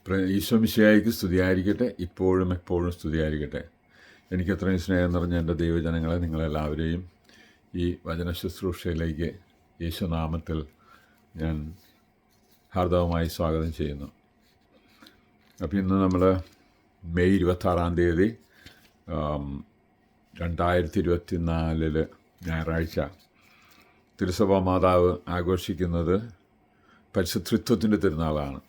ഈശോ മിശിഹായ്ക്ക് സ്തുതിയായിരിക്കട്ടെ. ഇപ്പോഴും എപ്പോഴും സ്തുതിയായിരിക്കട്ടെ. എനിക്ക് അത്രയും സ്നേഹം നിറഞ്ഞ എൻ്റെ ദൈവജനങ്ങളെ, നിങ്ങളെല്ലാവരെയും ഈ വചന ശുശ്രൂഷയിലേക്ക് യേശുനാമത്തിൽ ഞാൻ ഹാർദവമായി സ്വാഗതം ചെയ്യുന്നു. അപ്പോൾ ഇന്ന് നമ്മൾ മെയ് 26 2024 ഞായറാഴ്ച തിരുസഭാ മാതാവ് ആഘോഷിക്കുന്നത് പരിശുദ്ധത്വത്തിൻ്റെ തിരുനാളാണ്.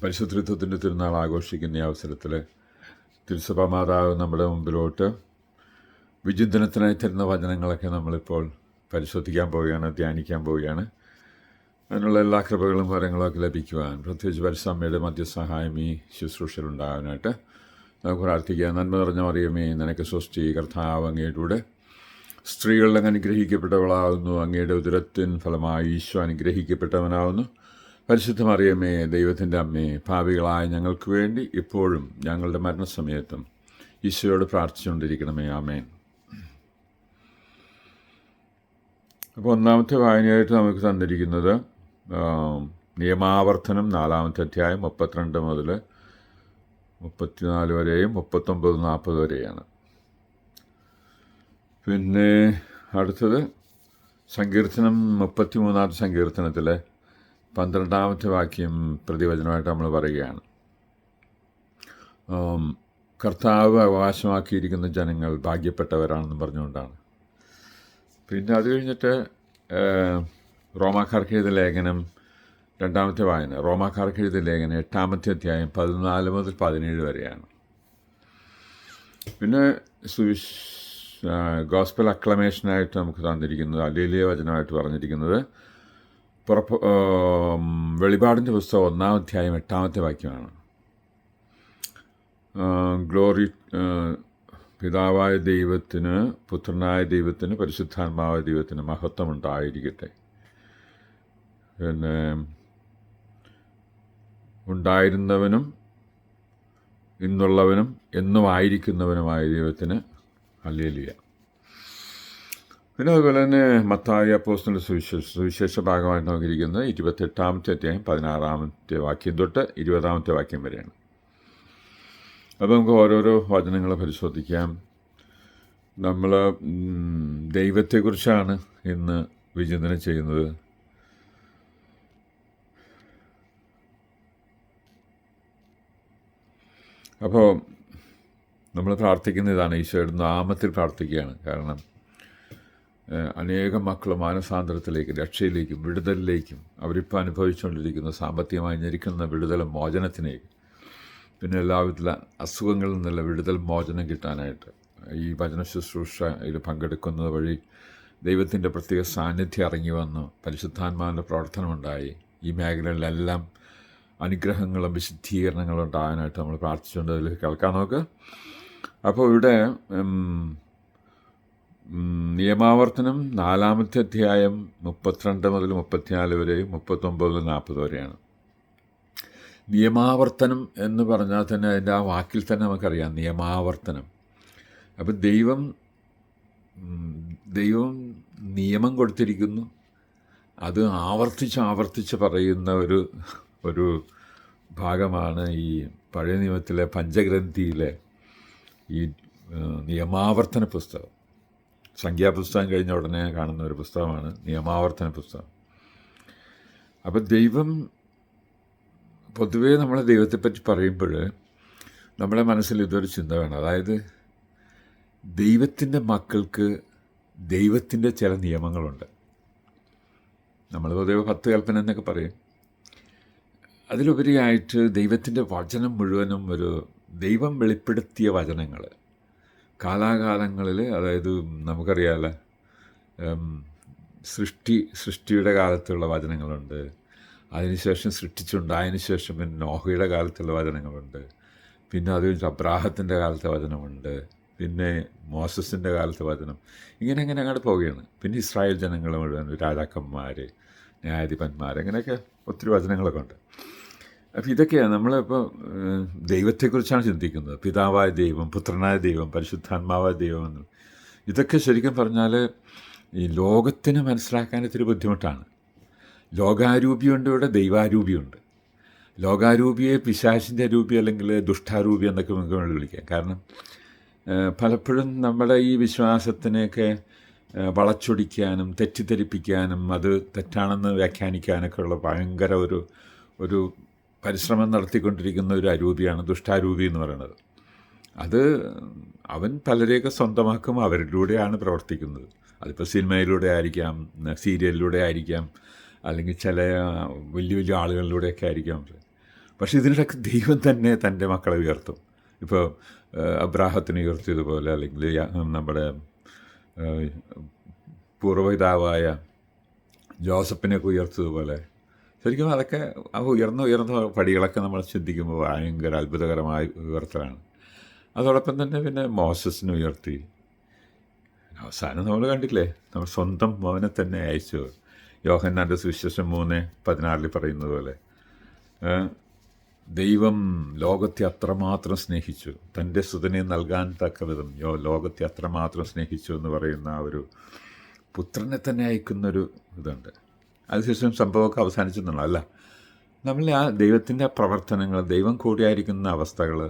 പരിശുദ്ധത്വത്തിൻ്റെ തിരുനാൾ ആഘോഷിക്കുന്ന ഈ അവസരത്തിൽ തിരുസഭാ മാതാവ് നമ്മുടെ മുമ്പിലോട്ട് വിചിന്തനത്തിനായി തരുന്ന വചനങ്ങളൊക്കെ നമ്മളിപ്പോൾ പരിശോധിക്കാൻ പോവുകയാണ്, ധ്യാനിക്കാൻ പോവുകയാണ്. അതിനുള്ള എല്ലാ കൃപകളും വരങ്ങളൊക്കെ ലഭിക്കുവാൻ, പ്രത്യേകിച്ച് പരിസമ്മയുടെ മധ്യസഹായം ഈ ശുശ്രൂഷയിലുണ്ടാകാനായിട്ട് നമുക്ക് പ്രാർത്ഥിക്കാം. നന്മ നിറഞ്ഞ മറിയമേ, നിനക്ക് സ്വസ്തി, കർത്താവ് അങ്ങയുടെ സ്ത്രീകളിൽ അങ്ങ് അനുഗ്രഹിക്കപ്പെട്ടവളാകുന്നു, അങ്ങയുടെ ഉദരത്തിൻ ഫലമായി ഈശോ അനുഗ്രഹിക്കപ്പെട്ടവനാകുന്നു. പരിശുദ്ധ മറിയമേ, ദൈവത്തിൻ്റെ അമ്മേ, പാപികളായ ഞങ്ങൾക്ക് വേണ്ടി ഇപ്പോഴും ഞങ്ങളുടെ മരണസമയത്തും ഈശോയോട് പ്രാർത്ഥിച്ചുകൊണ്ടിരിക്കണമേ. ആമേൻ. അപ്പോൾ ഒന്നാമത്തെ വായനയായിട്ട് നമുക്ക് തന്നിരിക്കുന്നത് നിയമാവർത്തനം 4-ാമത്തെ അധ്യായം 32 മുതൽ 34 വരെയും 39-40 വരെയാണ്. പിന്നെ അടുത്തത് സങ്കീർത്തനം 33-ാമത്തെ സങ്കീർത്തനത്തിലെ 12-ാമത്തെ വാക്യം പ്രതിവചനമായിട്ട് നമ്മൾ പറയുകയാണ്. കർത്താവ് അവകാശമാക്കിയിരിക്കുന്ന ജനങ്ങൾ ഭാഗ്യപ്പെട്ടവരാണെന്ന് പറഞ്ഞുകൊണ്ടാണ്. പിന്നെ അത് കഴിഞ്ഞിട്ട് റോമാക്കാർക്ക് എഴുതിയ ലേഖനം 2-ാമത്തെ വായന, റോമാക്കാർക്ക് എഴുതിയ ലേഖനം 8-ാമത്തെ അധ്യായം 14 മുതൽ 17 വരെയാണ്. പിന്നെ ഗോസ്പൽ അക്ലമേഷനായിട്ട് നമുക്ക് തന്നിരിക്കുന്നത്, ഹല്ലേലൂയ വചനമായിട്ട് പറഞ്ഞിരിക്കുന്നത് വെളിപാടിൻ്റെ പുസ്തകം 1-ാം അധ്യായം 8-ാമത്തെ വാക്യമാണ്. ഗ്ലോറി പിതാവായ ദൈവത്തിന്, പുത്രനായ ദൈവത്തിന്, പരിശുദ്ധാത്മാവായ ദൈവത്തിന് മഹത്വം ഉണ്ടായിരിക്കട്ടെ. പിന്നെ ഉണ്ടായിരുന്നവനും ഇന്നുള്ളവനും എന്നും ആയിരിക്കുന്നവനുമായ ദൈവത്തിന് ഹല്ലേലൂയ. പിന്നെ അതുപോലെ തന്നെ മത്തായി അപ്പോസ്തലന്റെ സുവിശേഷ ഭാഗമായിട്ട് നോക്കിയിരിക്കുന്നത് 28-ാമത്തെ അധ്യായം 16-ാമത്തെ വാക്യം തൊട്ട് 20-ാമത്തെ വാക്യം വരെയാണ്. അപ്പോൾ നമുക്ക് ഓരോരോ വചനങ്ങൾ പരിശോധിക്കാം. നമ്മൾ ദൈവത്തെക്കുറിച്ചാണ് ഇന്ന് വിചിന്തനം ചെയ്യുന്നത്. അപ്പോൾ നമ്മൾ പ്രാർത്ഥിക്കുന്ന ഇതാണ്, ഈശോയുടെ നാമത്തിൽ പ്രാർത്ഥിക്കുകയാണ്. കാരണം അനേകം മക്കൾ മാനസാന്തരത്തിലേക്കും രക്ഷയിലേക്കും വിടുതലിലേക്കും അവരിപ്പോൾ അനുഭവിച്ചുകൊണ്ടിരിക്കുന്ന സാമ്പത്തികമായി ഞെരുക്കുന്ന വിടുതലും മോചനത്തിനേക്കും, പിന്നെ എല്ലാവിധ അസുഖങ്ങളിൽ നിന്നുള്ള വിടുതൽ മോചനം കിട്ടാനായിട്ട് ഈ വചന ശുശ്രൂഷയിൽ പങ്കെടുക്കുന്നത് വഴി ദൈവത്തിൻ്റെ പ്രത്യേക സാന്നിധ്യം ഇറങ്ങി വന്നു പരിശുദ്ധാത്മാവിൻ്റെ പ്രവർത്തനമുണ്ടായി ഈ മേഖലകളിലെല്ലാം അനുഗ്രഹങ്ങളും വിശുദ്ധീകരണങ്ങളും ഉണ്ടാകാനായിട്ട് നമ്മൾ പ്രാർത്ഥിച്ചുകൊണ്ട് അതിൽ കേൾക്കാൻ നോക്ക്. അപ്പോൾ ഇവിടെ നിയമാവർത്തനം 4-ാമത്തെ അധ്യായം 32 മുതൽ 34 വരെയും 39 മുതൽ 40 വരെയാണ്. നിയമാവർത്തനം എന്ന് പറഞ്ഞാൽ തന്നെ അതിൻ്റെ ആ വാക്കിൽ തന്നെ നമുക്കറിയാം, നിയമാവർത്തനം. അപ്പം ദൈവം നിയമം കൊടുത്തിരിക്കുന്നു, അത് ആവർത്തിച്ച് പറയുന്ന ഒരു ഭാഗമാണ് ഈ പഴയ നിയമത്തിലെ പഞ്ചഗ്രന്ഥിയിലെ ഈ നിയമാവർത്തന പുസ്തകം. സംഖ്യാപുസ്തകം കഴിഞ്ഞ ഉടനെ കാണുന്ന ഒരു പുസ്തകമാണ് നിയമാവർത്തന പുസ്തകം. അപ്പം ദൈവം, പൊതുവേ നമ്മളെ ദൈവത്തെപ്പറ്റി പറയുമ്പോൾ നമ്മുടെ മനസ്സിൽ ഇതൊരു ചിന്ത വേണം. അതായത് ദൈവത്തിൻ്റെ മക്കൾക്ക് ദൈവത്തിൻ്റെ ചില നിയമങ്ങളുണ്ട്. നമ്മൾ പൊതുവെ 10 കൽപ്പന എന്നൊക്കെ പറയും. അതിലുപരിയായിട്ട് ദൈവത്തിൻ്റെ വചനം മുഴുവനും ഒരു ദൈവം വെളിപ്പെടുത്തിയ വചനങ്ങൾ കാലാകാലങ്ങളിൽ, അതായത് നമുക്കറിയാമല്ലോ, സൃഷ്ടിയുടെ കാലത്തുള്ള വചനങ്ങളുണ്ട്, അതിനുശേഷം സൃഷ്ടിച്ചുണ്ടായതിനു ശേഷം പിന്നെ നോഹയുടെ കാലത്തുള്ള വചനങ്ങളുണ്ട്, പിന്നെ അത് കഴിഞ്ഞ് അബ്രാഹത്തിൻ്റെ കാലത്തെ വചനമുണ്ട്, പിന്നെ മോസസിൻ്റെ കാലത്തെ വചനം, ഇങ്ങനെ അങ്ങോട്ട് പോവുകയാണ്. പിന്നെ ഇസ്രായേൽ ജനങ്ങൾ മുഴുവൻ, രാജാക്കന്മാർ, ന്യായാധിപന്മാർ, അങ്ങനെയൊക്കെ ഒത്തിരി വചനങ്ങളൊക്കെ ഉണ്ട്. അപ്പോൾ ഇതൊക്കെയാണ് നമ്മളിപ്പോൾ ദൈവത്തെക്കുറിച്ചാണ് ചിന്തിക്കുന്നത്. പിതാവായ ദൈവം, പുത്രനായ ദൈവം, പരിശുദ്ധാത്മാവായ ദൈവം എന്ന്. ഇതൊക്കെ ശരിക്കും പറഞ്ഞാൽ ഈ ലോകത്തിന് മനസ്സിലാക്കാൻ ഇത്തിരി ബുദ്ധിമുട്ടാണ്. ലോകാരൂപിയുണ്ട്, ഇവിടെ ദൈവാരൂപിയുണ്ട്. ലോകാരൂപിയെ പിശാചിൻ്റെ രൂപി അല്ലെങ്കിൽ ദുഷ്ടാരൂപി എന്നൊക്കെ നമുക്ക് വേണ്ടി വിളിക്കാം. കാരണം പലപ്പോഴും നമ്മുടെ ഈ വിശ്വാസത്തിനെയൊക്കെ വളച്ചൊടിക്കാനും തെറ്റിദ്ധരിപ്പിക്കാനും അത് തെറ്റാണെന്ന് വ്യാഖ്യാനിക്കാനൊക്കെ ഉള്ള ഭയങ്കര ഒരു പരിശ്രമം നടത്തിക്കൊണ്ടിരിക്കുന്ന ഒരു അരൂപിയാണ് ദുഷ്ടാരൂപി എന്ന് പറയുന്നത്. അത് അവൻ പലരെയൊക്കെ സ്വന്തമാക്കും, അവരിലൂടെയാണ് പ്രവർത്തിക്കുന്നത്. അതിപ്പോൾ സിനിമയിലൂടെ ആയിരിക്കാം, സീരിയലിലൂടെ ആയിരിക്കാം, അല്ലെങ്കിൽ ചില വലിയ വലിയ ആളുകളിലൂടെയൊക്കെ ആയിരിക്കാം. പക്ഷേ ഇതിനിടയ്ക്ക് ദൈവം തന്നെ തൻ്റെ മക്കളെ ഉയർത്തും. ഇപ്പോൾ അബ്രാഹത്തിനെ ഉയർത്തിയതുപോലെ, അല്ലെങ്കിൽ നമ്മുടെ പൂർവ്വപിതാവായ ജോസഫിനെയൊക്കെ ഉയർത്തിയതുപോലെ. ശരിക്കും അതൊക്കെ ആ ഉയർന്ന പടികളൊക്കെ നമ്മൾ ചിന്തിക്കുമ്പോൾ ഭയങ്കര അത്ഭുതകരമായ ഉയർത്തലാണ്. അതോടൊപ്പം തന്നെ പിന്നെ മോസസിനെ ഉയർത്തി. അവസാനം നമ്മൾ കണ്ടില്ലേ, നമ്മൾ സ്വന്തം മകനെ തന്നെ അയച്ചു. യോഹന്നാൻ്റെ സുവിശേഷം 3:16 പറയുന്നത് പോലെ ദൈവം ലോകത്തെ അത്രമാത്രം സ്നേഹിച്ചു, തൻ്റെ സുതനെ നൽകാൻ തക്ക വിധം ലോകത്തെ അത്രമാത്രം സ്നേഹിച്ചു എന്ന് പറയുന്ന ആ ഒരു പുത്രനെ തന്നെ അയക്കുന്നൊരു ഇതുണ്ട്. അതിനുശേഷം സംഭവമൊക്കെ അവസാനിച്ചെന്നുള്ള അല്ല, നമ്മൾ ആ ദൈവത്തിൻ്റെ പ്രവർത്തനങ്ങൾ, ദൈവം കൂടിയായിരിക്കുന്ന അവസ്ഥകൾ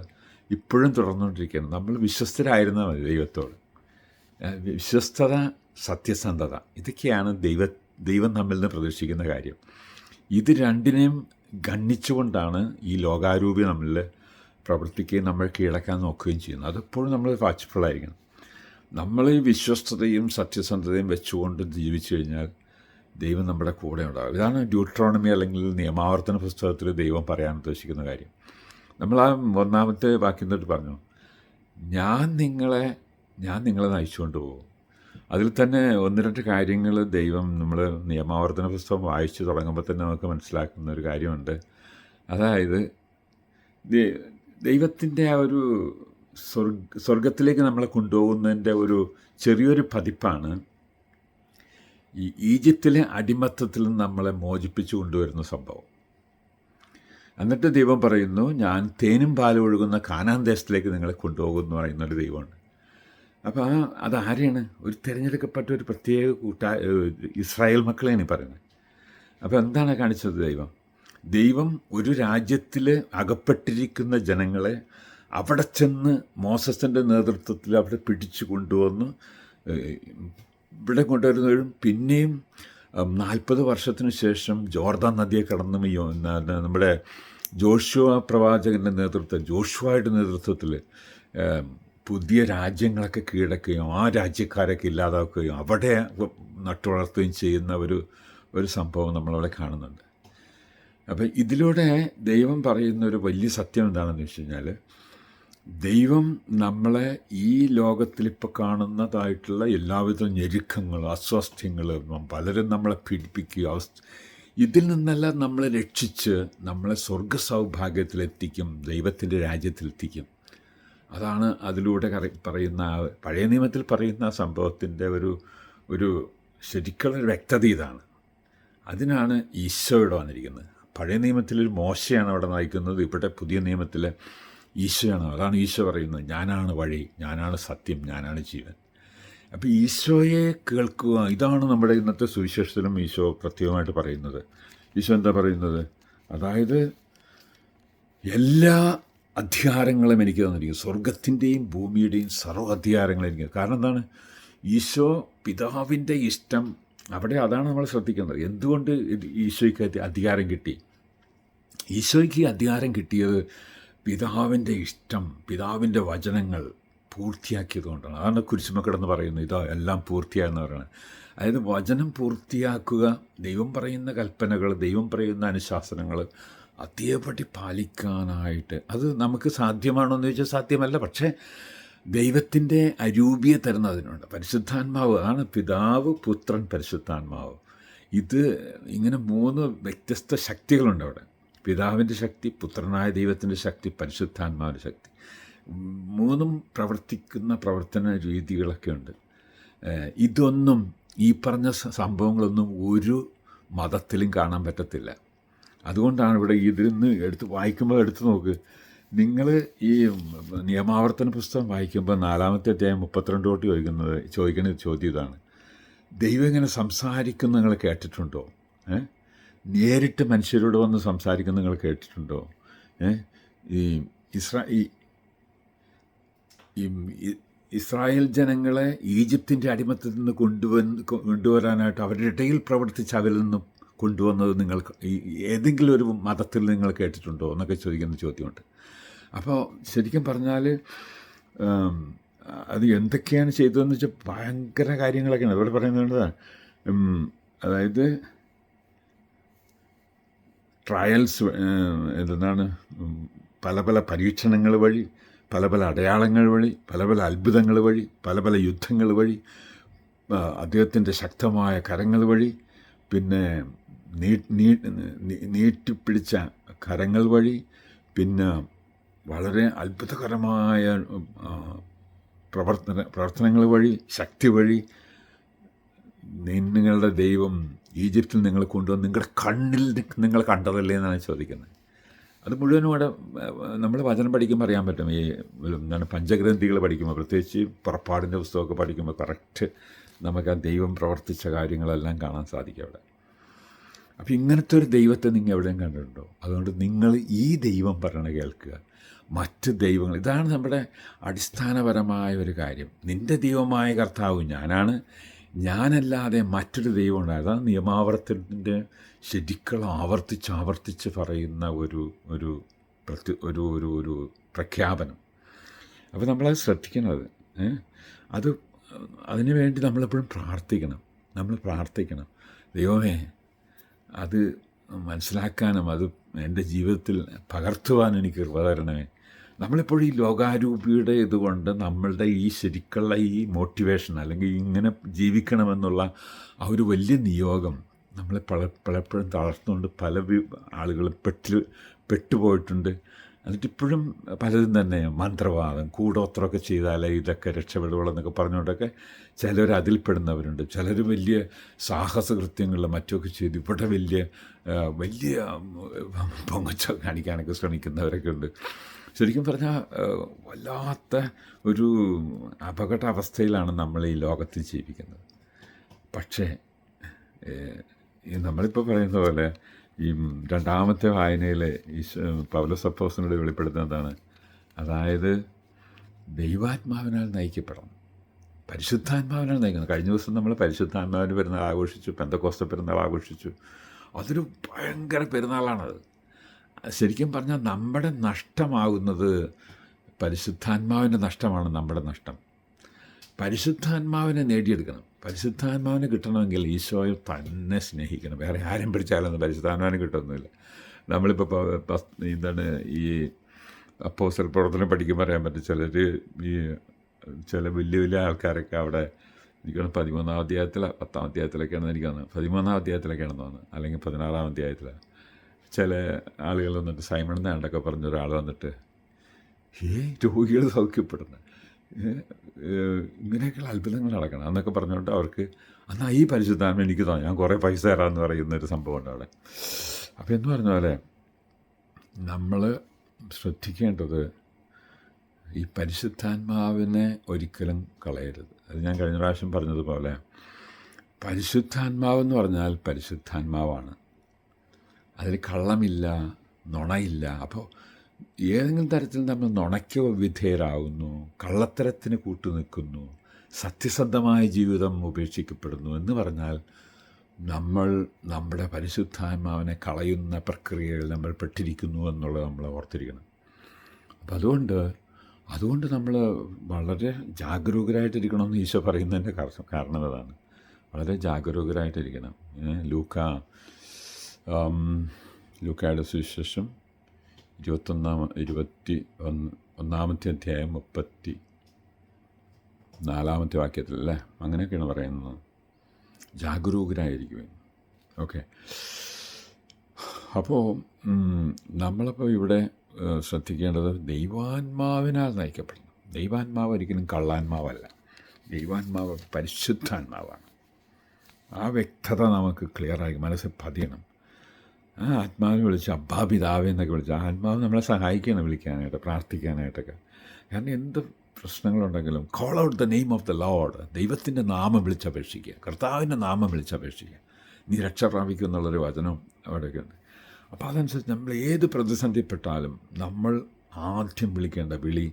ഇപ്പോഴും തുടർന്നുകൊണ്ടിരിക്കുകയാണ്. നമ്മൾ വിശ്വസ്തരായിരുന്നാൽ മതി ദൈവത്തോട്. വിശ്വസ്തത, സത്യസന്ധത, ഇതൊക്കെയാണ് ദൈവം നമ്മിൽ നിന്ന് പ്രതീക്ഷിക്കുന്ന കാര്യം. ഇത് രണ്ടിനെയും ഗണ്ണിച്ചുകൊണ്ടാണ് ഈ ലോകാരൂപി നമ്മളിൽ പ്രവർത്തിക്കുകയും നമ്മൾ കീഴടക്കാൻ നോക്കുകയും ചെയ്യുന്നത്. അതെപ്പോഴും നമ്മൾ വാച്ച്ഫുള്ളായിരിക്കണം. നമ്മൾ ഈ വിശ്വസ്തതയും സത്യസന്ധതയും വെച്ചുകൊണ്ട് ജീവിച്ചു കഴിഞ്ഞാൽ ദൈവം നമ്മുടെ കൂടെ ഉണ്ടാകും. ഇതാണ് ഡ്യൂട്രോണമി അല്ലെങ്കിൽ നിയമാവർത്തന പുസ്തകത്തിൽ ദൈവം പറയാൻ ഉദ്ദേശിക്കുന്ന കാര്യം. നമ്മൾ ആ 1-ാമത്തെ വാക്യം തൊട്ട് പറഞ്ഞു, ഞാൻ നിങ്ങളെ നയിച്ചുകൊണ്ട് പോകും. അതിൽ തന്നെ 1-2 കാര്യങ്ങൾ ദൈവം, നമ്മൾ നിയമാവർത്തന പുസ്തകം വായിച്ചു തുടങ്ങുമ്പോൾ തന്നെ നമുക്ക് മനസ്സിലാക്കുന്ന ഒരു കാര്യമുണ്ട്. അതായത് ദൈവത്തിൻ്റെ ആ ഒരു സ്വർഗത്തിലേക്ക് നമ്മളെ കൊണ്ടുപോകുന്നതിൻ്റെ ഒരു ചെറിയൊരു പതിപ്പാണ് ഈ ഈജിപ്തിലെ അടിമത്തത്തിൽ നിന്ന് നമ്മളെ മോചിപ്പിച്ചു കൊണ്ടുവരുന്ന സംഭവം. എന്നിട്ട് ദൈവം പറയുന്നു, ഞാൻ തേനും പാലും ഒഴുകുന്ന കാനാൻ ദേശത്തിലേക്ക് നിങ്ങളെ കൊണ്ടുപോകുമെന്ന് പറയുന്നൊരു ദൈവമുണ്ട്. അപ്പോൾ അതാരെയാണ്? ഒരു തിരഞ്ഞെടുക്കപ്പെട്ട ഒരു പ്രത്യേക ഇസ്രായേൽ മക്കളെയാണ് ഈ പറയുന്നത്. അപ്പോൾ എന്താണ് കാണിച്ചത് ദൈവം ഒരു രാജ്യത്തിൽ അകപ്പെട്ടിരിക്കുന്ന ജനങ്ങളെ അവിടെ ചെന്ന് മോസസിൻ്റെ നേതൃത്വത്തിൽ അവിടെ പിടിച്ചു കൊണ്ടുവന്ന് ഇവിടെ കൊണ്ടുവരുന്നവരും പിന്നെയും 40 വർഷത്തിന് ശേഷം ജോർദാൻ നദിയെ കടന്ന് നമ്മുടെ ജോഷുവ പ്രവാചകൻ്റെ ജോഷുവയുടെ നേതൃത്വത്തിൽ പുതിയ രാജ്യങ്ങളൊക്കെ കീഴടക്കുകയും ആ രാജ്യക്കാരൊക്കെ ഇല്ലാതാക്കുകയും അവിടെ നട്ടുവളർത്തുകയും ചെയ്യുന്ന ഒരു സംഭവം നമ്മളവിടെ കാണുന്നുണ്ട്. അപ്പം ഇതിലൂടെ ദൈവം പറയുന്ന ഒരു വലിയ സത്യം എന്താണെന്ന് വെച്ച് കഴിഞ്ഞാൽ, ദൈവം നമ്മളെ ഈ ലോകത്തിലിപ്പോൾ കാണുന്നതായിട്ടുള്ള എല്ലാവിധ ഞെരുക്കങ്ങളും അസ്വാസ്ഥ്യങ്ങളും പലരും നമ്മളെ പീഡിപ്പിക്കുക, ഇതിൽ നിന്നെല്ലാം നമ്മളെ രക്ഷിച്ച് നമ്മളെ സ്വർഗ സൗഭാഗ്യത്തിലെത്തിക്കും, ദൈവത്തിൻ്റെ രാജ്യത്തിലെത്തിക്കും. അതാണ് അതിലൂടെ പറയുന്ന, പഴയ നിയമത്തിൽ പറയുന്ന ആ സംഭവത്തിൻ്റെ ഒരു ശരിക്കുള്ളൊരു വ്യക്തത ഇതാണ്. അതിനാണ് ഈശോ ഇവിടെ വന്നിരിക്കുന്നത്. പഴയ നിയമത്തിലൊരു മോശയാണ് അവിടെ നയിക്കുന്നത്, ഇവിടെ പുതിയ നിയമത്തിൽ ഈശോയാണ്. അതാണ് ഈശോ പറയുന്നത്, ഞാനാണ് വഴി, ഞാനാണ് സത്യം, ഞാനാണ് ജീവൻ. അപ്പോൾ ഈശോയെ കേൾക്കുക, ഇതാണ് നമ്മുടെ ഇന്നത്തെ സുവിശേഷത്തിലും ഈശോ പ്രത്യേകമായിട്ട് പറയുന്നത്. ഈശോ എന്താ പറയുന്നത്? അതായത് എല്ലാ അധികാരങ്ങളും എനിക്ക് തന്നിരിക്കും, സ്വർഗത്തിൻ്റെയും ഭൂമിയുടെയും സർവ്വ അധികാരങ്ങളും എനിക്ക്. കാരണം എന്താണ്? ഈശോ പിതാവിൻ്റെ ഇഷ്ടം, അവിടെ അതാണ് നമ്മൾ ശ്രദ്ധിക്കുന്നത്. എന്തുകൊണ്ട് ഈശോയ്ക്ക് അധികാരം കിട്ടി? ഈശോയ്ക്ക് അധികാരം കിട്ടിയത് പിതാവിൻ്റെ ഇഷ്ടം, പിതാവിൻ്റെ വചനങ്ങൾ പൂർത്തിയാക്കിയത് കൊണ്ടാണ്. അതാണ് കുരിശുമക്കിടന്ന് പറയുന്നത്, ഇതാ എല്ലാം പൂർത്തിയായെന്ന് പറയുന്നത്. അതായത് വചനം പൂർത്തിയാക്കുക, ദൈവം പറയുന്ന കൽപ്പനകൾ, ദൈവം പറയുന്ന അനുശാസനങ്ങൾ അതേപടി പാലിക്കാനായിട്ട്. അത് നമുക്ക് സാധ്യമാണോ എന്ന് ചോദിച്ചാൽ സാധ്യമല്ല. പക്ഷേ ദൈവത്തിൻ്റെ അരൂപിയെ തരുന്നതിനുണ്ട് പരിശുദ്ധാത്മാവ്. അതാണ് പിതാവ്, പുത്രൻ, പരിശുദ്ധാത്മാവ്. ഇത് ഇങ്ങനെ 3 വ്യത്യസ്ത ശക്തികളുണ്ട് അവിടെ. പിതാവിൻ്റെ ശക്തി, പുത്രനായ ദൈവത്തിൻ്റെ ശക്തി, പരിശുദ്ധാത്മാവിൻ്റെ ശക്തി. 3ഉം പ്രവർത്തിക്കുന്ന പ്രവർത്തന രീതികളൊക്കെ ഉണ്ട്. ഇതൊന്നും, ഈ പറഞ്ഞ സംഭവങ്ങളൊന്നും ഒരു മതത്തിലും കാണാൻ പറ്റത്തില്ല. അതുകൊണ്ടാണ് ഇവിടെ ഇതിന്ന് വായിക്കുമ്പോൾ എടുത്ത് നോക്ക്. നിങ്ങൾ ഈ നിയമാവർത്തന പുസ്തകം വായിക്കുമ്പോൾ 4-ാമത്തെ അധ്യായം 32 തൊട്ട് ചോദിക്കുന്ന ചോദ്യം ഇതാണ്: ദൈവം ഇങ്ങനെ സംസാരിക്കുന്ന നിങ്ങൾ കേട്ടിട്ടുണ്ടോ? നേരിട്ട് മനുഷ്യരോട് വന്ന് സംസാരിക്കുന്ന നിങ്ങൾ കേട്ടിട്ടുണ്ടോ? ഈ ഇസ്രായേൽ ജനങ്ങളെ ഈജിപ്തിൻ്റെ അടിമത്തത്തിൽ നിന്ന് കൊണ്ടുവരാനായിട്ട് അവരുടെ ഇടയിൽ പ്രവർത്തിച്ച് അവരിൽ നിന്ന് കൊണ്ടുവന്നത് നിങ്ങൾ ഏതെങ്കിലും ഒരു മതത്തിൽ നിങ്ങൾ കേട്ടിട്ടുണ്ടോ എന്നൊക്കെ ചോദിക്കുന്ന ചോദ്യമുണ്ട്. അപ്പോൾ ശരിക്കും പറഞ്ഞാൽ അത് എന്തൊക്കെയാണ് ചെയ്തതെന്ന് വെച്ചാൽ ഭയങ്കര കാര്യങ്ങളൊക്കെയാണ് അതുപോലെ പറയുന്നത്. അതായത് ട്രയൽസ് എന്താണ്, പല പല പരീക്ഷണങ്ങൾ വഴി, പല പല അടയാളങ്ങൾ വഴി, പല പല അത്ഭുതങ്ങൾ വഴി, പല പല യുദ്ധങ്ങൾ വഴി, അദ്ദേഹത്തിൻ്റെ ശക്തമായ കരങ്ങൾ വഴി, പിന്നെ നീട്ടിപ്പിടിച്ച കരങ്ങൾ പിന്നെ വളരെ അത്ഭുതകരമായ പ്രവർത്തനങ്ങൾ വഴി, ശക്തി വഴി നിങ്ങളുടെ ദൈവം ഈജിപ്തിൽ നിങ്ങൾ കൊണ്ടുവന്ന് നിങ്ങളുടെ കണ്ണിൽ നിങ്ങൾ കണ്ടതല്ലേ എന്നാണ് ചോദിക്കുന്നത്. അത് മുഴുവനും ഇവിടെ നമ്മൾ വചനം പഠിക്കുമ്പോൾ അറിയാൻ പറ്റും. ഈ എന്താണ് പഞ്ചഗ്രന്ഥികൾ പഠിക്കുമ്പോൾ, പ്രത്യേകിച്ച് പുറപ്പാടിൻ്റെ പുസ്തകമൊക്കെ പഠിക്കുമ്പോൾ കറക്റ്റ് നമുക്ക് ആ ദൈവം പ്രവർത്തിച്ച കാര്യങ്ങളെല്ലാം കാണാൻ സാധിക്കും അവിടെ. അപ്പോൾ ഇങ്ങനത്തെ ഒരു ദൈവത്തെ നിങ്ങൾ എവിടെയും കണ്ടിട്ടുണ്ടോ? അതുകൊണ്ട് നിങ്ങൾ ഈ ദൈവം പറയണ കേൾക്കുക, മറ്റ് ദൈവങ്ങൾ. ഇതാണ് നമ്മുടെ അടിസ്ഥാനപരമായ ഒരു കാര്യം. നിൻ്റെ ദൈവമായ കർത്താവ് ഞാനാണ്, ഞാനല്ലാതെ മറ്റൊരു ദൈവം ഉണ്ടായത്. അതാണ് നിയമാവർത്തനത്തിൻ്റെ ശരിക്കും ആവർത്തിച്ച് പറയുന്ന ഒരു ഒരു ഒരു ഒരു ഒരു പ്രഖ്യാപനം. അപ്പോൾ നമ്മളത് ശ്രദ്ധിക്കണത്. അതിനു വേണ്ടി നമ്മളെപ്പോഴും പ്രാർത്ഥിക്കണം. ദൈവമേ, അത് മനസ്സിലാക്കാനും അത് എൻ്റെ ജീവിതത്തിൽ പകർത്തുവാൻ എനിക്ക് കൃപ തരണമേ. നമ്മളിപ്പോഴും ഈ ലോകാരൂപിയുടെ ഇതുകൊണ്ട് നമ്മളുടെ ഈ ശരിക്കുള്ള ഈ മോട്ടിവേഷൻ, അല്ലെങ്കിൽ ഇങ്ങനെ ജീവിക്കണമെന്നുള്ള ആ ഒരു വലിയ നിയോഗം നമ്മളെ പലപ്പോഴും തളർത്തുകൊണ്ട് പല ആളുകളും പെട്ടുപോയിട്ടുണ്ട്. എന്നിട്ടിപ്പോഴും പലരും തന്നെ മന്ത്രവാദം, കൂടോത്രമൊക്കെ ചെയ്താലേ ഇതൊക്കെ രക്ഷപ്പെടുകയുള്ളൂ എന്നൊക്കെ പറഞ്ഞുകൊണ്ടൊക്കെ ചിലർ അതിൽപ്പെടുന്നവരുണ്ട്. ചിലർ വലിയ സാഹസകൃത്യങ്ങളിൽ മറ്റൊക്കെ ചെയ്ത് ഇവിടെ വലിയ പൊങ്ങച്ച കാണിക്കാനൊക്കെ ശ്രമിക്കുന്നവരൊക്കെ ഉണ്ട്. ശരിക്കും പറഞ്ഞാൽ വല്ലാത്ത ഒരു അപകടാവസ്ഥയിലാണ് നമ്മൾ ഈ ലോകത്തിൽ ജീവിക്കുന്നത്. പക്ഷേ നമ്മളിപ്പോൾ പറയുന്ന പോലെ ഈ രണ്ടാമത്തെ വായനയിൽ ഈ പൗലോസ് അപ്പോസ്തലനോട് വെളിപ്പെടുത്തുന്നതാണ്. അതായത് ദൈവാത്മാവിനാൽ നയിക്കപ്പെടണം, പരിശുദ്ധാത്മാവിനാൽ നയിക്കണം. കഴിഞ്ഞ ദിവസം നമ്മൾ പരിശുദ്ധാത്മാവിൻ്റെ പെരുന്നാൾ ആഘോഷിച്ചു, പെന്തക്കോസ്ത പെരുന്നാൾ ആഘോഷിച്ചു. അതൊരു ഭയങ്കര പെരുന്നാളാണത്. ശരിക്കും പറഞ്ഞാൽ നമ്മുടെ നഷ്ടമാകുന്നത് പരിശുദ്ധാത്മാവിൻ്റെ നഷ്ടമാണ്. നമ്മുടെ നഷ്ടം പരിശുദ്ധാത്മാവിനെ നേടിയെടുക്കണം. പരിശുദ്ധാത്മാവിനെ കിട്ടണമെങ്കിൽ ഈശോയെ തന്നെ സ്നേഹിക്കണം. വേറെ ആരും പിടിച്ചാലൊന്നും പരിശുദ്ധാത്മാവിനെ കിട്ടുമൊന്നുമില്ല. നമ്മളിപ്പോൾ എന്താണ് ഈ അപ്പോസ്തല പ്രവർത്തനം പഠിക്കുമ്പോൾ അറിയാൻ പറ്റും. ചില വലിയ ആൾക്കാരൊക്കെ അവിടെ എനിക്കാണ് 13-ാം അധ്യായത്തിൽ 10-ാം അധ്യായത്തിലൊക്കെയാണെന്ന് എനിക്ക് തോന്നുന്നത്, 13-ാം അധ്യായത്തിലൊക്കെയാണെന്ന് തോന്നുന്നത്, അല്ലെങ്കിൽ 16-ാം അധ്യായത്തിൽ ചില ആളുകൾ വന്നിട്ട് സൈമൺ എന്നാണ്ടൊക്കെ പറഞ്ഞ ഒരാൾ വന്നിട്ട് രോഗികൾ സൗഖ്യപ്പെടുന്നു, ഇങ്ങനെയൊക്കെയുള്ള അത്ഭുതങ്ങൾ നടക്കണം എന്നൊക്കെ പറഞ്ഞുകൊണ്ട് അവർക്ക് എന്നാൽ ഈ പരിശുദ്ധാത്മ എനിക്ക് തോന്നി ഞാൻ കുറേ പൈസ തരാമെന്ന് പറയുന്നൊരു സംഭവമുണ്ട് അവിടെ. അപ്പോൾ എന്ന് പറഞ്ഞ പോലെ നമ്മൾ ശ്രദ്ധിക്കേണ്ടത് ഈ പരിശുദ്ധാത്മാവിനെ ഒരിക്കലും കളയരുത്. അത് ഞാൻ കഴിഞ്ഞ പ്രാവശ്യം പറഞ്ഞതുപോലെ പരിശുദ്ധാത്മാവെന്ന് പറഞ്ഞാൽ പരിശുദ്ധാത്മാവാണ്, അതിൽ കള്ളമില്ല, നുണയില്ല. അപ്പോൾ ഏതെങ്കിലും തരത്തിൽ നമ്മൾ നുണയ്ക്ക് വിധേയരാകുന്നു, കള്ളത്തരത്തിന് കൂട്ടുനിൽക്കുന്നു, സത്യസന്ധമായ ജീവിതം ഉപേക്ഷിക്കപ്പെടുന്നു എന്ന് പറഞ്ഞാൽ നമ്മൾ നമ്മുടെ പരിശുദ്ധാത്മാവിനെ കളയുന്ന പ്രക്രിയയിൽ നമ്മൾ പെട്ടിരിക്കുന്നു എന്നുള്ളത് നമ്മൾ ഓർത്തിരിക്കണം. അപ്പം അതുകൊണ്ട് നമ്മൾ വളരെ ജാഗരൂകരായിട്ടിരിക്കണമെന്ന് ഈശോ പറയുന്നതിൻ്റെ കാരണം അതാണ്. വളരെ ജാഗരൂകരായിട്ടിരിക്കണം. ലൂക്കായുടെ സുവിശേഷം 21-ാമത്തെ അധ്യായം 34-ാമത്തെ വാക്യത്തിലല്ലേ അങ്ങനെയൊക്കെയാണ് പറയുന്നത്. ജാഗരൂകരായിരിക്കും. ഓക്കെ. അപ്പോൾ നമ്മളപ്പോൾ ഇവിടെ ശ്രദ്ധിക്കേണ്ടത് ദൈവാത്മാവിനാൽ നയിക്കപ്പെടണം. ദൈവാത്മാവ് ഒരിക്കലും കള്ളാത്മാവല്ല. ദൈവാത്മാവ് പരിശുദ്ധാത്മാവാണ്. ആ വ്യക്തത നമുക്ക് ക്ലിയറായി മനസ്സിൽ പതിയണം. ആ ആത്മാവിനെ വിളിച്ച് അബ്ബാ പിതാവേ എന്നൊക്കെ വിളിച്ച് ആത്മാവ് നമ്മളെ സഹായിക്കണം വിളിക്കാനായിട്ട്, പ്രാർത്ഥിക്കാനായിട്ടൊക്കെ. കാരണം എന്ത് പ്രശ്നങ്ങളുണ്ടെങ്കിലും call out the name of the Lord, ദൈവത്തിൻ്റെ നാമം വിളിച്ചപേക്ഷിക്കുക, കർത്താവിൻ്റെ നാമം വിളിച്ചപേക്ഷിക്കുക. നീ രക്ഷ പ്രാപിക്കും എന്നുള്ളൊരു വചനം അവിടെയൊക്കെ ഉണ്ട്. അപ്പോൾ അതനുസരിച്ച് നമ്മൾ ഏത് പ്രതിസന്ധിപ്പെട്ടാലും നമ്മൾ ആദ്യം വിളിക്കേണ്ട വിളി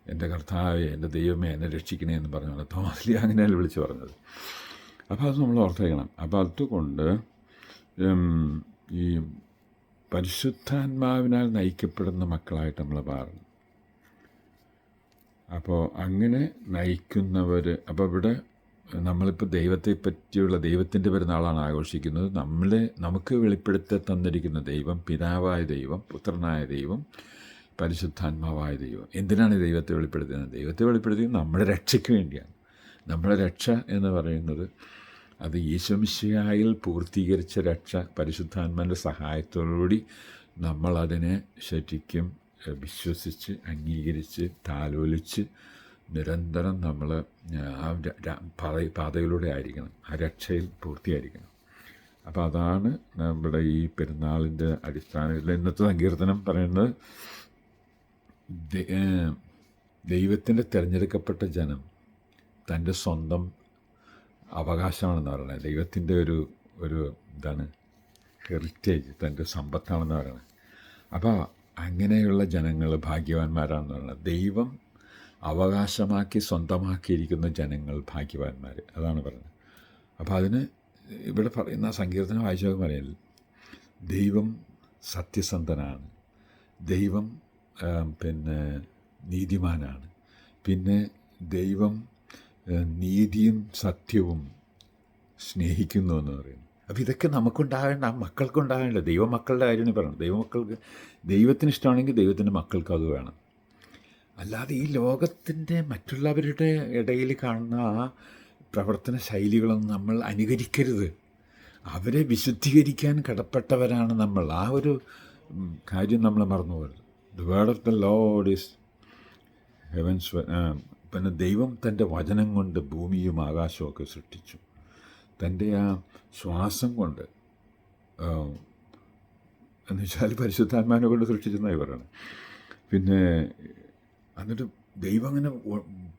എൻ്റെ കർത്താവേ, എൻ്റെ ദൈവമേ, എന്നെ രക്ഷിക്കണേ എന്ന് പറഞ്ഞാണ് തോമസ്ലി അങ്ങനെയല്ല വിളിച്ച് പറഞ്ഞത്. അപ്പോൾ അത് നമ്മൾ ഓർത്തേക്കണം. അപ്പോൾ അതുകൊണ്ട് ഈ പരിശുദ്ധാത്മാവിനാൽ നയിക്കപ്പെടുന്ന മക്കളായിട്ട് നമ്മൾ മാറണം. അപ്പോൾ അങ്ങനെ നയിക്കുന്നവർ, അപ്പോൾ ഇവിടെ നമ്മളിപ്പോൾ ദൈവത്തെ പറ്റിയുള്ള ദൈവത്തിൻ്റെ പെരുന്നാളാണ് ആഘോഷിക്കുന്നത്. നമുക്ക് വെളിപ്പെടുത്തി തന്നിരിക്കുന്ന ദൈവം, പിതാവായ ദൈവം, പുത്രനായ ദൈവം, പരിശുദ്ധാത്മാവായ ദൈവം. എന്തിനാണ് ദൈവത്തെ വെളിപ്പെടുത്തുന്നത്? ദൈവത്തെ വെളിപ്പെടുത്തിയത് നമ്മുടെ രക്ഷയ്ക്ക് വേണ്ടിയാണ്. നമ്മുടെ രക്ഷ എന്ന് പറയുന്നത് അത് ഈശോമിശിഹായിൽ പൂർത്തീകരിച്ച രക്ഷ. പരിശുദ്ധാത്മാവിൻ്റെ സഹായത്തോടുകൂടി നമ്മളതിനെ ശരിക്കും വിശ്വസിച്ച് അംഗീകരിച്ച് താലോലിച്ച് നിരന്തരം നമ്മൾ ആ പാതയിലൂടെ ആയിരിക്കണം, ആ രക്ഷയിൽ പൂർത്തിയായിരിക്കണം. അപ്പോൾ അതാണ് നമ്മുടെ ഈ പെരുന്നാളിൻ്റെ അടിസ്ഥാനത്തിൽ ഇന്നത്തെ സങ്കീർത്തനം പറയുന്നത്. ദൈവത്തിൻ്റെ തിരഞ്ഞെടുക്കപ്പെട്ട ജനം തൻ്റെ സ്വന്തം അവകാശമാണെന്ന് പറയുന്നത്. ദൈവത്തിൻ്റെ ഒരു എന്താണ് ഹെറിറ്റേജ്, തൻ്റെ സമ്പത്താണെന്ന് പറയുന്നത്. അപ്പോൾ അങ്ങനെയുള്ള ജനങ്ങൾ ഭാഗ്യവാന്മാരാണെന്ന് പറയുന്നത്. ദൈവം അവകാശമാക്കി സ്വന്തമാക്കിയിരിക്കുന്ന ജനങ്ങൾ ഭാഗ്യവാന്മാർ, അതാണ് പറയുന്നത്. അപ്പോൾ അതിന് ഇവിടെ പറയുന്ന സങ്കീർത്തനം വായിച്ചവർ പറയുന്നത് ദൈവം സത്യസന്ധനാണ്, ദൈവം നീതിമാനാണ്, പിന്നെ ദൈവം നീതിയും സത്യവും സ്നേഹിക്കുന്നു എന്ന് പറയുന്നു. അപ്പോൾ ഇതൊക്കെ നമുക്കുണ്ടാകേണ്ട, ആ മക്കൾക്കുണ്ടാകേണ്ട ദൈവമക്കളുടെ കാര്യമാണ് പറയുന്നത്. ദൈവമക്കൾക്ക് ദൈവത്തിന് ഇഷ്ടമാണെങ്കിൽ ദൈവത്തിൻ്റെ മക്കൾക്ക് അത് വേണം. അല്ലാതെ ഈ ലോകത്തിൻ്റെ മറ്റുള്ളവരുടെ ഇടയിൽ കാണുന്ന ആ പ്രവർത്തന ശൈലികളൊന്നും നമ്മൾ അനുകരിക്കരുത്. അവരെ വിശുദ്ധീകരിക്കാൻ കടപ്പെട്ടവരാണ് നമ്മൾ. ആ ഒരു കാര്യം നമ്മൾ മറന്നു പോകരുത്. The word of the Lord is heavens. പിന്നെ ദൈവം തൻ്റെ വചനം കൊണ്ട് ഭൂമിയും ആകാശമൊക്കെ സൃഷ്ടിച്ചു. തൻ്റെ ആ ശ്വാസം കൊണ്ട് എന്ന് വെച്ചാൽ പരിശുദ്ധാത്മാവിനെ കൊണ്ട് സൃഷ്ടിച്ചെന്നായി പറയണം. പിന്നെ എന്നിട്ട് ദൈവം അങ്ങനെ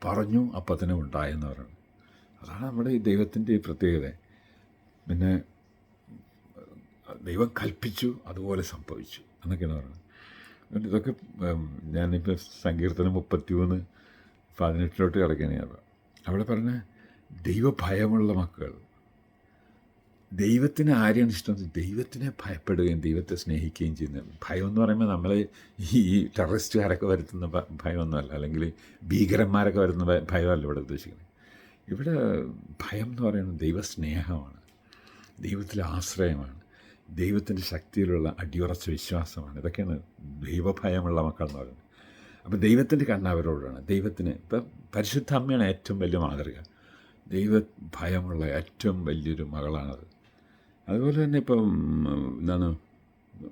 പറഞ്ഞു, അപ്പം തന്നെ ഉണ്ടായെന്ന് പറയണം. അതാണ് നമ്മുടെ ഈ ദൈവത്തിൻ്റെ ഈ പ്രത്യേകത. പിന്നെ ദൈവം കൽപ്പിച്ചു, അതുപോലെ സംഭവിച്ചു എന്നൊക്കെയാണ് പറയുന്നത്. ഇതൊക്കെ ഞാനിപ്പോൾ സങ്കീർത്തനം 33:18 കിടക്കുകയാണ്. അവിടെ പറഞ്ഞ ദൈവഭയമുള്ള മക്കൾ. ദൈവത്തിന് ആരെയാണ് ഇഷ്ടം? ദൈവത്തിനെ ഭയപ്പെടുകയും ദൈവത്തെ സ്നേഹിക്കുകയും ചെയ്യുന്നത്. ഭയം എന്ന് പറയുമ്പോൾ നമ്മൾ ഈ ടെററിസ്റ്റുകാരൊക്കെ വരുത്തുന്ന ഭയമൊന്നുമല്ല, അല്ലെങ്കിൽ ഭീകരന്മാരൊക്കെ വരുന്ന ഭയമല്ല ഇവിടെ ഉദ്ദേശിക്കുന്നത്. ഇവിടെ ഭയം എന്ന് പറയുന്നത് ദൈവസ്നേഹമാണ്, ദൈവത്തിലെ ആശ്രയമാണ്, ദൈവത്തിൻ്റെ ശക്തിയിലുള്ള അടിയുറച്ച വിശ്വാസമാണ്. ഇതൊക്കെയാണ് ദൈവഭയമുള്ള മക്കൾ എന്ന് പറയുന്നത്. അപ്പോൾ ദൈവത്തിൻ്റെ കണ്ണ് അവരോടാണ്. ദൈവത്തിന് ഇപ്പം പരിശുദ്ധ അമ്മയാണ് ഏറ്റവും വലിയ മാതൃക. ദൈവഭയമുള്ള ഏറ്റവും വലിയൊരു മകളാണത്. അതുപോലെ തന്നെ ഇപ്പം എന്താണ്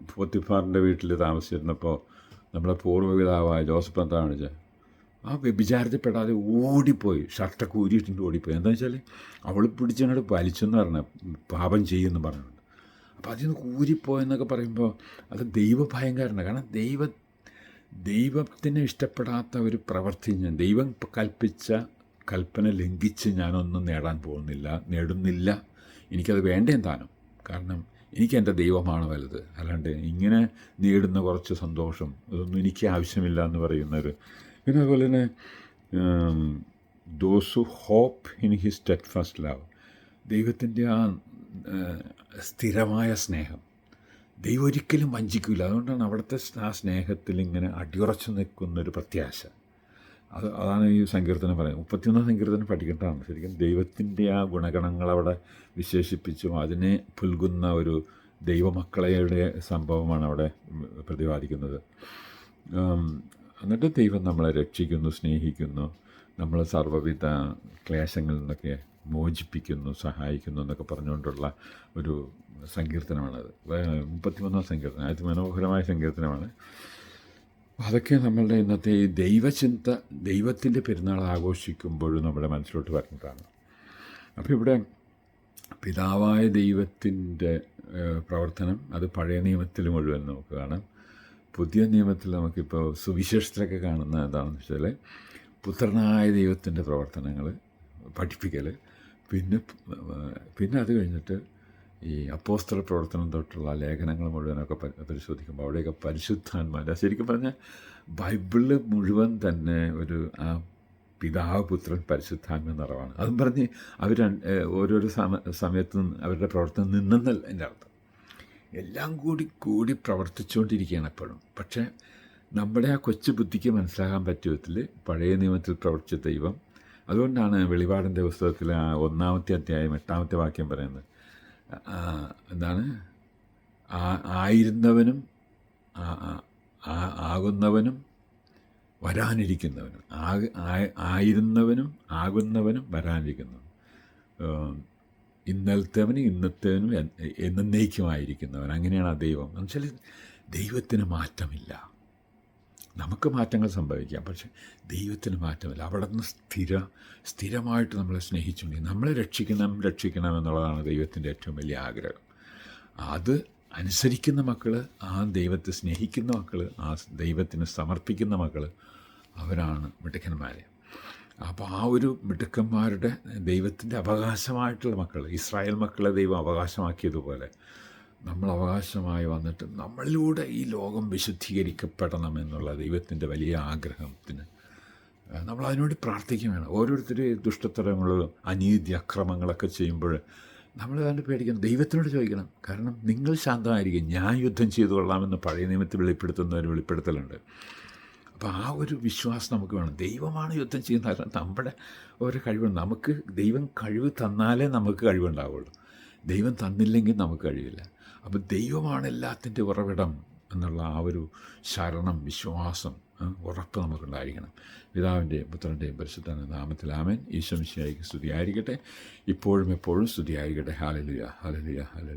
പോത്തിഫാറിൻ്റെ വീട്ടിൽ താമസിച്ചിരുന്നപ്പോൾ നമ്മുടെ പൂർവ്വപിതാവായ ജോസഫ് എന്താ കാണിച്ചത്? ആ വ്യഭിചാരത്തിൽപ്പെടാതെ ഓടിപ്പോയി, ഷർട്ടൊക്കെ ഊരിയിട്ടുണ്ട് ഓടിപ്പോയി. എന്താണെന്ന് വെച്ചാൽ അവൾ പിടിച്ചങ്ങോട്ട് വലിച്ചെന്ന് പറഞ്ഞാൽ പാപം ചെയ്യുമെന്ന് പറഞ്ഞിട്ടുണ്ട്. അപ്പോൾ അതിൽ നിന്ന് ഊരിപ്പോയെന്നൊക്കെ പറയുമ്പോൾ അത് ദൈവഭയങ്കരമാണ്. കാരണം ദൈവത്തിന് ഇഷ്ടപ്പെടാത്ത ഒരു പ്രവൃത്തി ദൈവം കൽപ്പിച്ച കൽപ്പന ലംഘിച്ച് ഞാനൊന്നും നേടുന്നില്ല. എനിക്കത് വേണ്ടേം താനും. കാരണം എനിക്ക് എൻ്റെ ദൈവമാണ് വലുത്. അല്ലാണ്ട് ഇങ്ങനെ നേടുന്ന കുറച്ച് സന്തോഷം അതൊന്നും എനിക്ക് ആവശ്യമില്ല എന്ന് പറയുന്നൊരു. പിന്നെ അതുപോലെ തന്നെ those who hope in his steadfast love, ദൈവത്തിൻ്റെ ആ സ്ഥിരമായ സ്നേഹം. ദൈവം ഒരിക്കലും വഞ്ചിക്കില്ല. അതുകൊണ്ടാണ് അവിടുത്തെ ആ സ്നേഹത്തിൽ ഇങ്ങനെ അടിയുറച്ചു നിൽക്കുന്നൊരു പ്രത്യാശ. അതാണ് ഈ സങ്കീർത്തനം പറയുന്നത്. 31 സങ്കീർത്തനം പഠിക്കേണ്ടതാണ് ശരിക്കും. ദൈവത്തിൻ്റെ ആ ഗുണഗണങ്ങളവിടെ വിശേഷിപ്പിച്ചും അതിനെ പുൽകുന്ന ഒരു ദൈവമക്കളുടെ സംഭവമാണ് അവിടെ പ്രതിപാദിക്കുന്നത്. എന്നിട്ട് ദൈവം നമ്മളെ രക്ഷിക്കുന്നു, സ്നേഹിക്കുന്നു, നമ്മളെ സർവ്വവിധ ക്ലേശങ്ങളിൽ നിന്നൊക്കെ മോചിപ്പിക്കുന്നു, സഹായിക്കുന്നു എന്നൊക്കെ പറഞ്ഞുകൊണ്ടുള്ള ഒരു സങ്കീർത്തനമാണത്. 31 സങ്കീർത്തനം അതിമനോഹരമായ സങ്കീർത്തനമാണ്. അതൊക്കെ നമ്മളുടെ ഇന്നത്തെ ഈ ദൈവചിന്ത, ദൈവത്തിൻ്റെ പെരുന്നാൾ ആഘോഷിക്കുമ്പോഴും നമ്മുടെ മനസ്സിലോട്ട് വരുന്നതാണ്. അപ്പോൾ ഇവിടെ പിതാവായ ദൈവത്തിൻ്റെ പ്രവർത്തനം അത് പഴയ നിയമത്തിൽ മുഴുവൻ നമുക്ക് കാണാം. പുതിയ നിയമത്തിൽ നമുക്കിപ്പോൾ സുവിശേഷത്തിലൊക്കെ കാണുന്ന എന്താണെന്ന് വെച്ചാൽ പുത്രനായ ദൈവത്തിൻ്റെ പ്രവർത്തനങ്ങൾ പഠിപ്പിക്കൽ, പിന്നെ അത് കഴിഞ്ഞിട്ട് ഈ അപ്പോസ്തല പ്രവർത്തനം തൊട്ടുള്ള ലേഖനങ്ങൾ മുഴുവനൊക്കെ പരിശോധിക്കുമ്പോൾ അവിടെയൊക്കെ പരിശുദ്ധാത്മാവിൻ്റെ, ശരിക്കും പറഞ്ഞാൽ ബൈബിള് മുഴുവൻ തന്നെ ഒരു പിതാവ് പുത്രൻ പരിശുദ്ധാത്മ നിറവാണ്. അതും പറഞ്ഞ് അവർ ഓരോരോ സമയത്തും അവരുടെ പ്രവർത്തനം നിന്നെന്നല്ല എൻ്റെ അർത്ഥം. എല്ലാം കൂടി പ്രവർത്തിച്ചുകൊണ്ടിരിക്കുകയാണ് എപ്പോഴും. പക്ഷേ നമ്മുടെ ആ കൊച്ചു ബുദ്ധിക്ക് മനസ്സിലാകാൻ പറ്റിയ വിധത്തിൽ പഴയ നിയമത്തിൽ പ്രവർത്തിച്ച ദൈവം, അതുകൊണ്ടാണ് വെളിപാടിൻ്റെ പുസ്തകത്തിൽ 1-ാമത്തെ അധ്യായം 8-ാമത്തെ വാക്യം പറയുന്നത്, എന്താണ്, ആയിരുന്നവനും ആകുന്നവനും വരാനിരിക്കുന്നവനും, ആയിരുന്നവനും ആകുന്നവനും വരാനിരിക്കുന്നവനും, ഇന്നലത്തേവനും ഇന്നത്തേവനും എന്നേക്കുമായിരിക്കുന്നവൻ. അങ്ങനെയാണ് ആ ദൈവം. എന്നുവെച്ചാൽ ദൈവത്തിന് മാറ്റമില്ല. നമുക്ക് മാറ്റങ്ങൾ സംഭവിക്കാം, പക്ഷെ ദൈവത്തിന് മാറ്റമില്ല. അവിടെ നിന്ന് സ്ഥിരമായിട്ട് നമ്മളെ സ്നേഹിച്ചുകൊണ്ടിരിക്കും. നമ്മളെ രക്ഷിക്കണം എന്നുള്ളതാണ് ദൈവത്തിൻ്റെ ഏറ്റവും വലിയ ആഗ്രഹം. അത് അനുസരിക്കുന്ന മക്കൾ, ആ ദൈവത്തെ സ്നേഹിക്കുന്ന മക്കൾ, ആ ദൈവത്തിന് സമർപ്പിക്കുന്ന മക്കൾ, അവരാണ് മിടുക്കന്മാർ. അപ്പോൾ ആ ഒരു മിടുക്കന്മാരുടെ ദൈവത്തിൻ്റെ അവകാശമായിട്ടുള്ള മക്കൾ, ഇസ്രായേൽ മക്കളെ ദൈവം അവകാശമാക്കിയതുപോലെ നമ്മൾ അവകാശമായി വന്നിട്ട് നമ്മളിലൂടെ ഈ ലോകം വിശുദ്ധീകരിക്കപ്പെടണം എന്നുള്ള ദൈവത്തിൻ്റെ വലിയ ആഗ്രഹത്തിന് നമ്മൾ അതിനുവേണ്ടി പ്രാർത്ഥിക്കുകയാണ്. ഓരോരുത്തർ ദുഷ്ടത്തരങ്ങളും അനീതി അക്രമങ്ങളൊക്കെ ചെയ്യുമ്പോൾ നമ്മൾ അതിൻ്റെ പേടിക്കണം, ദൈവത്തിനോട് ചോദിക്കണം. കാരണം നിങ്ങൾ ശാന്തമായിരിക്കും, ഞാൻ യുദ്ധം ചെയ്തു കൊള്ളാമെന്ന് പഴയ നിയമത്തിൽ വെളിപ്പെടുത്തുന്ന ഒരു വെളിപ്പെടുത്തലുണ്ട്. അപ്പോൾ ആ ഒരു വിശ്വാസം നമുക്ക് വേണം. ദൈവമാണ് യുദ്ധം ചെയ്യുന്നത്, നമ്മുടെ ഓരോ കഴിവുണ്ട്. നമുക്ക് ദൈവം കഴിവ് തന്നാലേ നമുക്ക് കഴിവുണ്ടാവുള്ളൂ. ദൈവം തന്നില്ലെങ്കിൽ നമുക്ക് കഴിയില്ല. അപ്പോൾ ദൈവമാണ് എല്ലാത്തിൻ്റെ ഉറവിടം എന്നുള്ള ആ ഒരു ശരണം, വിശ്വാസം, ഉറപ്പ് നമുക്കുണ്ടായിരിക്കണം. പിതാവിൻ്റെയും പുത്രൻ്റെയും പരിശുദ്ധ നാമത്തിൽ ആമേൻ. ഈശോ മിശിഹായ്ക്ക് സ്തുതിയായിരിക്കട്ടെ, ഇപ്പോഴും എപ്പോഴും സ്തുതിയായിരിക്കട്ടെ. Hallelujah, hallelujah, hallelujah.